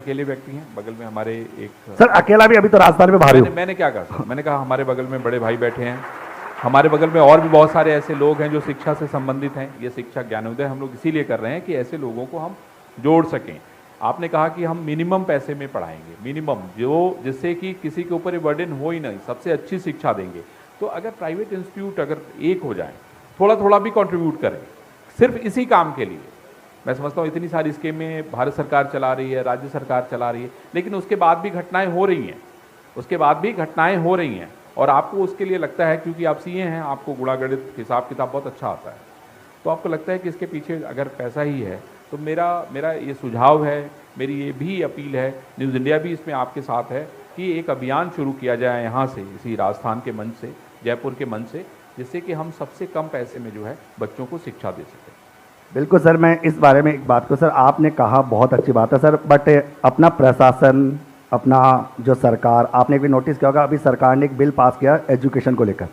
अकेले व्यक्ति हैं, बगल में हमारे एक सर अकेला भी अभी तो राजस्थान में भारी हूँ। मैंने क्या कहा सर, मैंने कहा हमारे बगल में बड़े भाई बैठे हैं, हमारे बगल में और भी बहुत सारे ऐसे लोग हैं जो शिक्षा से संबंधित हैं। ये शिक्षा ज्ञानोदय हम लोग इसीलिए कर रहे हैं कि ऐसे लोगों को हम जोड़ सकें। आपने कहा कि हम मिनिमम पैसे में पढ़ाएंगे, मिनिमम जो जिससे कि किसी के ऊपर बर्डन हो ही नहीं, सबसे अच्छी शिक्षा देंगे। तो अगर प्राइवेट इंस्टीट्यूट अगर एक हो जाए, थोड़ा थोड़ा भी कंट्रीब्यूट करें सिर्फ इसी काम के लिए, मैं समझता हूँ इतनी सारी स्कीमें भारत सरकार चला रही है, राज्य सरकार चला रही है, लेकिन उसके बाद भी घटनाएं हो रही हैं, उसके बाद भी घटनाएं हो रही हैं। और आपको उसके लिए लगता है, क्योंकि आप सीए हैं, आपको गुणा गणित हिसाब किताब बहुत अच्छा आता है, तो आपको लगता है कि इसके पीछे अगर पैसा ही है, तो मेरा ये सुझाव है, मेरी ये भी अपील है, न्यूज़ इंडिया भी इसमें आपके साथ है, कि एक अभियान शुरू किया जाए यहाँ से, इसी राजस्थान के मंच से, जयपुर के मंच से, जिससे कि हम सबसे कम पैसे में जो है बच्चों को शिक्षा दे सकें। बिल्कुल सर, मैं इस बारे में एक बात को सर, आपने कहा बहुत अच्छी बात है सर, बट अपना प्रशासन, अपना जो सरकार, आपने भी नोटिस किया होगा अभी सरकार ने एक बिल पास किया एजुकेशन को लेकर,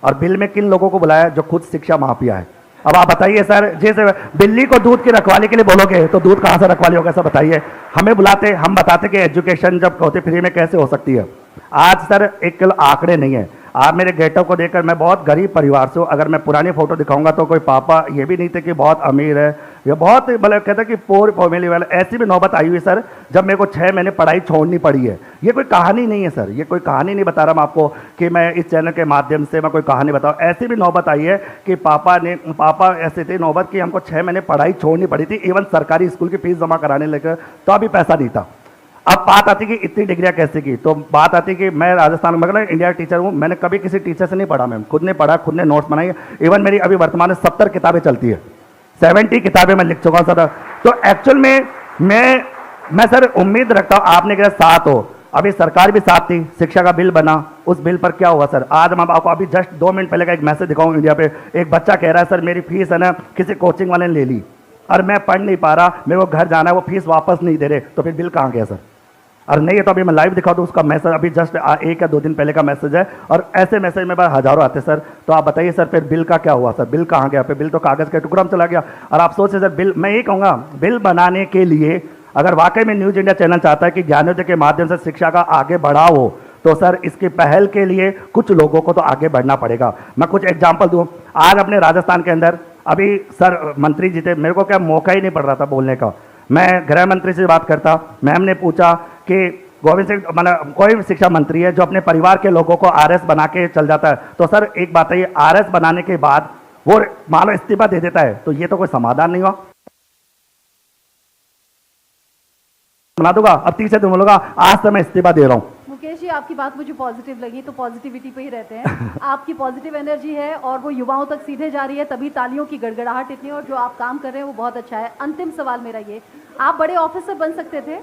और बिल में किन लोगों को बुलाया, जो खुद शिक्षा माफिया है। अब आप बताइए सर, जैसे बिल्ली को दूध की रखवाली के लिए बोलोगे तो दूध कहाँ से रखवाली होगा सर, बताइए। हमें बुलाते, हम बताते कि एजुकेशन जब होती फ्री में कैसे हो सकती है। आज सर एक किलो आंकड़े नहीं है। आप मेरे गेटअप को देखकर, मैं बहुत गरीब परिवार से हूँ, अगर मैं पुरानी फोटो दिखाऊंगा तो कोई पापा ये भी नहीं थे कि बहुत अमीर है, ये बहुत मतलब कहते हैं कि पोर फैमिली वाले। ऐसी भी नौबत आई हुई सर जब मेरे को 6 महीने पढ़ाई छोड़नी पड़ी है। ये कोई कहानी नहीं है सर, ये कोई कहानी नहीं बता रहा मैं आपको कि मैं इस चैनल के माध्यम से मैं कोई कहानी बताऊँ। ऐसी भी नौबत आई है कि पापा ऐसे थे नौबत कि हमको 6 महीने पढ़ाई छोड़नी पड़ी थी, इवन सरकारी स्कूल की फीस जमा कराने लेकर तो अभी पैसा नहीं था। अब बात आती कि इतनी डिग्रियां कैसे की, तो बात आती कि मैं राजस्थान में मतलब इंडिया टीचर हूं, मैंने कभी किसी टीचर से नहीं पढ़ा, मैं खुद ने पढ़ा, खुद ने नोट्स बनाई। इवन मेरी अभी वर्तमान में 70 किताबें चलती है, 70 किताबें मैं लिख चुका हूं सर। तो एक्चुअल में मैं सर उम्मीद रखता हूं आपने कहा साथ हो, अभी सरकार भी साथ थी, शिक्षा का बिल बना, उस बिल पर क्या हुआ सर। आज मैं आपको अभी जस्ट 2 मिनट पहले का एक मैसेज दिखाऊं इंडिया पे, एक बच्चा कह रहा है सर मेरी फीस है ना किसी कोचिंग वाले ने ले ली और मैं पढ़ नहीं पा रहा, मेरे को घर जाना है, वो फीस वापस नहीं दे रहे, तो फिर बिल कहाँ गया सर। और नहीं है तो अभी मैं लाइव दिखा दूँ उसका मैसेज, अभी जस्ट 1 या 2 दिन पहले का मैसेज है, और ऐसे मैसेज मेरे पास हजारों आते सर। तो आप बताइए सर फिर बिल का क्या हुआ सर, बिल कहाँ गया, फिर बिल तो कागज़ के टुकड़ा में चला गया। और आप सोचिए सर, बिल, मैं यही कहूँगा बिल बनाने के लिए अगर वाकई में न्यूज़ इंडिया चैनल चाहता है कि ज्ञानोदय के माध्यम से शिक्षा का आगे बढ़ाव हो, तो सर इसकी पहल के लिए कुछ लोगों को तो आगे बढ़ना पड़ेगा। मैं कुछ एग्जाम्पल दूँ, आज अपने राजस्थान के अंदर अभी सर मंत्री जी थे, मेरे को क्या मौका ही नहीं पड़ रहा था बोलने का, मैं गृह मंत्री से बात करता, मैम ने पूछा कि गोविंद सिंह मतलब कोई भी शिक्षा मंत्री है जो अपने परिवार के लोगों को आरएस बना के चल जाता है, तो सर एक बात है, ये आरएस बनाने के बाद वो मान लो इस्तीफा दे देता है, तो ये तो कोई समाधान नहीं हुआ। बना दूंगा अब 30 से तुम बोलोगा आज तो मैं इस्तीफा दे रहा हूँ। मुकेश जी आपकी बात मुझे पॉजिटिव लगी, तो पॉजिटिविटी पे ही रहते हैं। आपकी पॉजिटिव एनर्जी है और वो युवाओं तक सीधे जा रही है, तभी तालियों की गड़गड़ाहट इतनी, और जो आप काम कर रहे हैं वो बहुत अच्छा है। अंतिम सवाल मेरा ये, आप बड़े ऑफिसर बन सकते थे,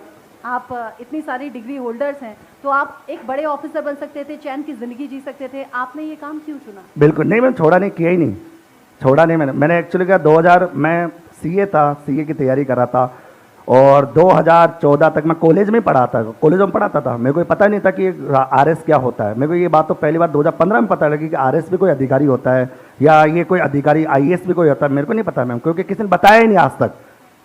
आप इतनी सारी डिग्री होल्डर्स हैं, तो आप एक बड़े ऑफिसर बन सकते थे, चैन की जिंदगी जी सकते थे, आपने ये काम क्यों चुना? बिल्कुल नहीं, मैंने छोड़ा नहीं, किया ही नहीं, छोड़ा नहीं मैंने एक्चुअली क्या 2000 मैं सीए था, सीए की तैयारी कर रहा था, और 2014 तक मैं कॉलेज में पढ़ा था, कॉलेज में पढ़ाता था, मेरे को पता नहीं था कि आरएस क्या होता है। मेरे को ये बात तो पहली बार 2015 में पता लगी कि आरएस भी कोई अधिकारी होता है, या ये कोई अधिकारी आईएएस भी कोई होता है, मेरे को नहीं पता मैम, क्योंकि किसी ने बताया ही नहीं आज तक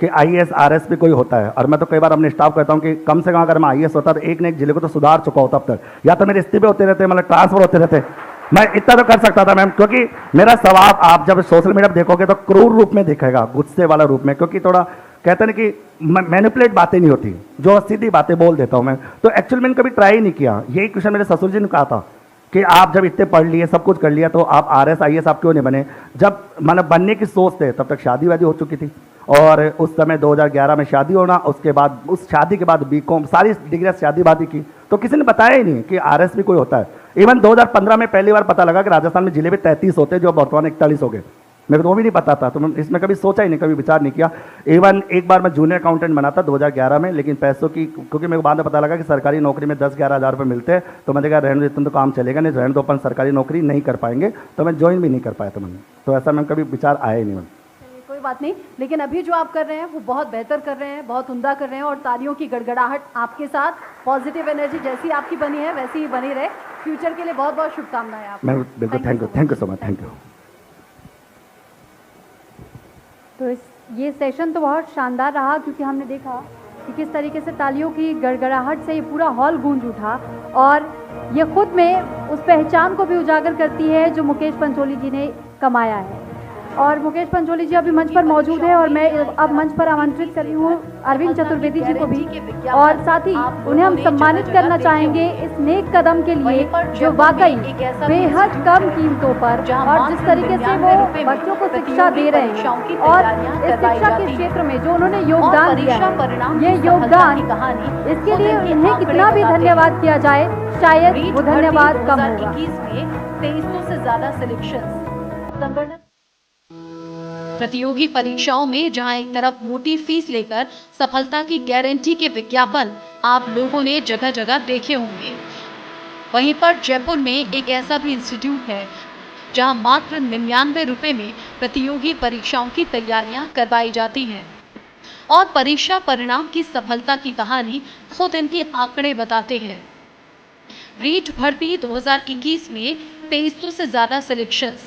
कि आईएएस आरएस भी कोई होता है। और मैं तो कई बार अपने स्टाफ कहता हूँ कि कम से कम अगर मैं आईएएस होता तो एक न एक जिले को तो सुधार चुका होता अब तक, या तो मेरे इस्तीफे होते रहते, मतलब ट्रांसफर होते रहते, मैं इतना तो कर सकता था मैम। क्योंकि मेरा स्वभाव आप जब सोशल मीडिया पर देखोगे तो क्रूर रूप में दिखेगा, गुस्से वाला रूप में, क्योंकि थोड़ा कहते हैं कि मैनिपुलेट बातें नहीं होती, जो सीधी बातें बोल देता हूँ मैं। तो एक्चुअली मैंने कभी ट्राई नहीं किया। यही क्वेश्चन मेरे ससुर जी ने कहा था कि आप जब इतने पढ़ लिए, सब कुछ कर लिया, तो आप आरएस आईएएस आप क्यों नहीं बने। जब मतलब बनने की सोच थे तब तक शादी वादी हो चुकी थी, और उस समय 2011 में शादी होना, उसके बाद उस शादी के बाद बीकॉम सारी डिग्रियाँ शादी वादी की, तो किसी ने बताया ही नहीं कि आरएस भी कोई होता है। इवन 2015 में पहली बार पता लगा कि राजस्थान में जिले भी 33 होते हैं, जो वर्तमान 41 हो गए, मेरे को वो भी नहीं पता था, तो मैं इसमें कभी सोचा ही नहीं, कभी विचार नहीं किया। इवन एक बार मैं जूनियर अकाउंटेंट बना था 2011 में, लेकिन पैसों की, क्योंकि मेरे को बाद में पता लगा कि सरकारी नौकरी में 10-11 हज़ार रुपये मिलते हैं, तो मैंने कहा रहने दो, तो काम चलेगा नहीं, रहने दो, अपन सरकारी नौकरी नहीं कर पाएंगे, तो मैं ज्वाइन भी नहीं कर पाया था मैंने। तो ऐसा मैं कभी विचार आया ही नहीं मैंने। कोई बात नहीं, लेकिन अभी जो आप कर रहे हैं वो बहुत बेहतर कर रहे हैं, बहुत उम्दा कर रहे हैं, और तालियों की गड़गड़ाहट आपके साथ, पॉजिटिव एनर्जी जैसी आपकी बनी है वैसी ही बनी रहे। फ्यूचर के लिए बहुत बहुत शुभकामनाएं आपको। मैं बिल्कुल, thank you so much, thank you. तो ये सेशन तो बहुत शानदार रहा, क्योंकि हमने देखा कि किस तरीके से तालियों की गड़गड़ाहट से ये पूरा हॉल गूंज उठा और ये खुद में उस पहचान को भी उजागर करती है जो मुकेश पंचोली जी ने कमाया है। और मुकेश पंचोली जी अभी मंच पर मौजूद है और मैं अब मंच पर आमंत्रित कर रही हूँ अरविंद चतुर्वेदी जी को भी, और साथ ही उन्हें हम सम्मानित करना चाहेंगे इस नेक कदम के लिए जो वाकई बेहद कम कीमतों पर और जिस तरीके से वो बच्चों को शिक्षा दे रहे हैं और इस शिक्षा के क्षेत्र में जो उन्होंने योगदान दिया है, ये योगदान, इसके लिए उन्हें कितना भी धन्यवाद किया जाए शायद वो धन्यवाद कम होगा। 2300 से ज्यादा सिलेक्शन। प्रतियोगी परीक्षाओं में जहां एक तरफ मोटी फीस लेकर सफलता की गारंटी के विज्ञापन आप लोगों ने जगह जगह देखे होंगे, वहीं पर जयपुर में एक ऐसा भी इंस्टीट्यूट है जहां मात्र 99 रुपए में प्रतियोगी परीक्षाओं की तैयारियां करवाई जाती हैं और परीक्षा परिणाम की सफलता की कहानी खुद इनके आंकड़े बताते हैं। रीट भर्ती 2021 में 2300 से ज्यादा सिलेक्शंस,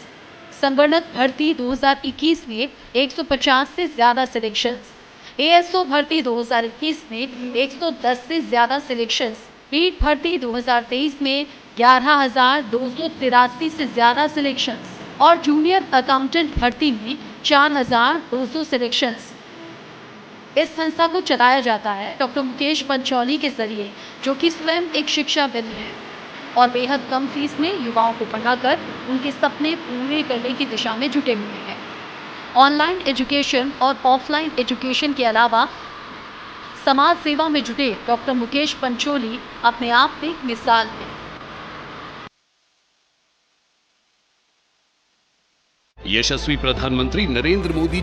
संगणक भर्ती 2021 में 150 से ज्यादा सिलेक्शंस, एएसओ भर्ती 2021 में 110 से ज्यादा सिलेक्शंस, रीट भर्ती 2023 में 11,283 से ज्यादा सिलेक्शंस और जूनियर अकाउंटेंट भर्ती में 4,200 सिलेक्शंस। इस संस्था को चलाया जाता है डॉक्टर मुकेश पंचौली के जरिए, जो कि स्वयं एक शिक्षाविद है और बेहद कम फीस में युवाओं को पढ़ाकर उनके सपने पूरे करने की दिशा में जुटे हुए हैं। ऑनलाइन एजुकेशन और ऑफलाइन एजुकेशन के अलावा समाज सेवा में जुटे डॉक्टर मुकेश पंचोली अपने आप में एक मिसाल है। यशस्वी प्रधानमंत्री नरेंद्र मोदी